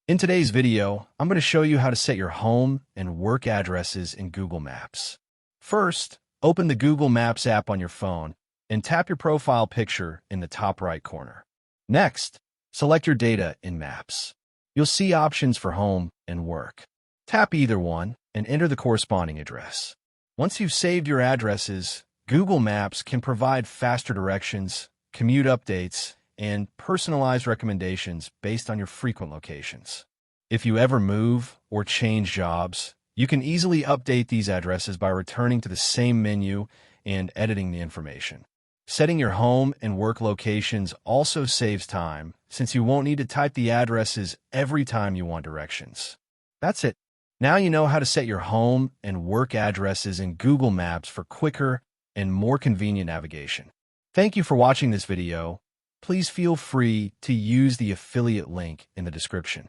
In today's video, I'm going to show you how to set your home and work addresses in Google Maps. First, open the Google Maps app on your phone and tap your profile picture in the top right corner. Next, select your data in Maps. You'll see options for home and work. Tap either one and enter the corresponding address. Once you've saved your addresses, Google Maps can provide faster directions, commute updates, and personalized recommendations based on your frequent locations. If you ever move or change jobs, you can easily update these addresses by returning to the same menu and editing the information. Setting your home and work locations also saves time, since you won't need to type the addresses every time you want directions. That's it. Now you know how to set your home and work addresses in Google Maps for quicker and more convenient navigation. Thank you for watching this video. Please feel free to use the affiliate link in the description.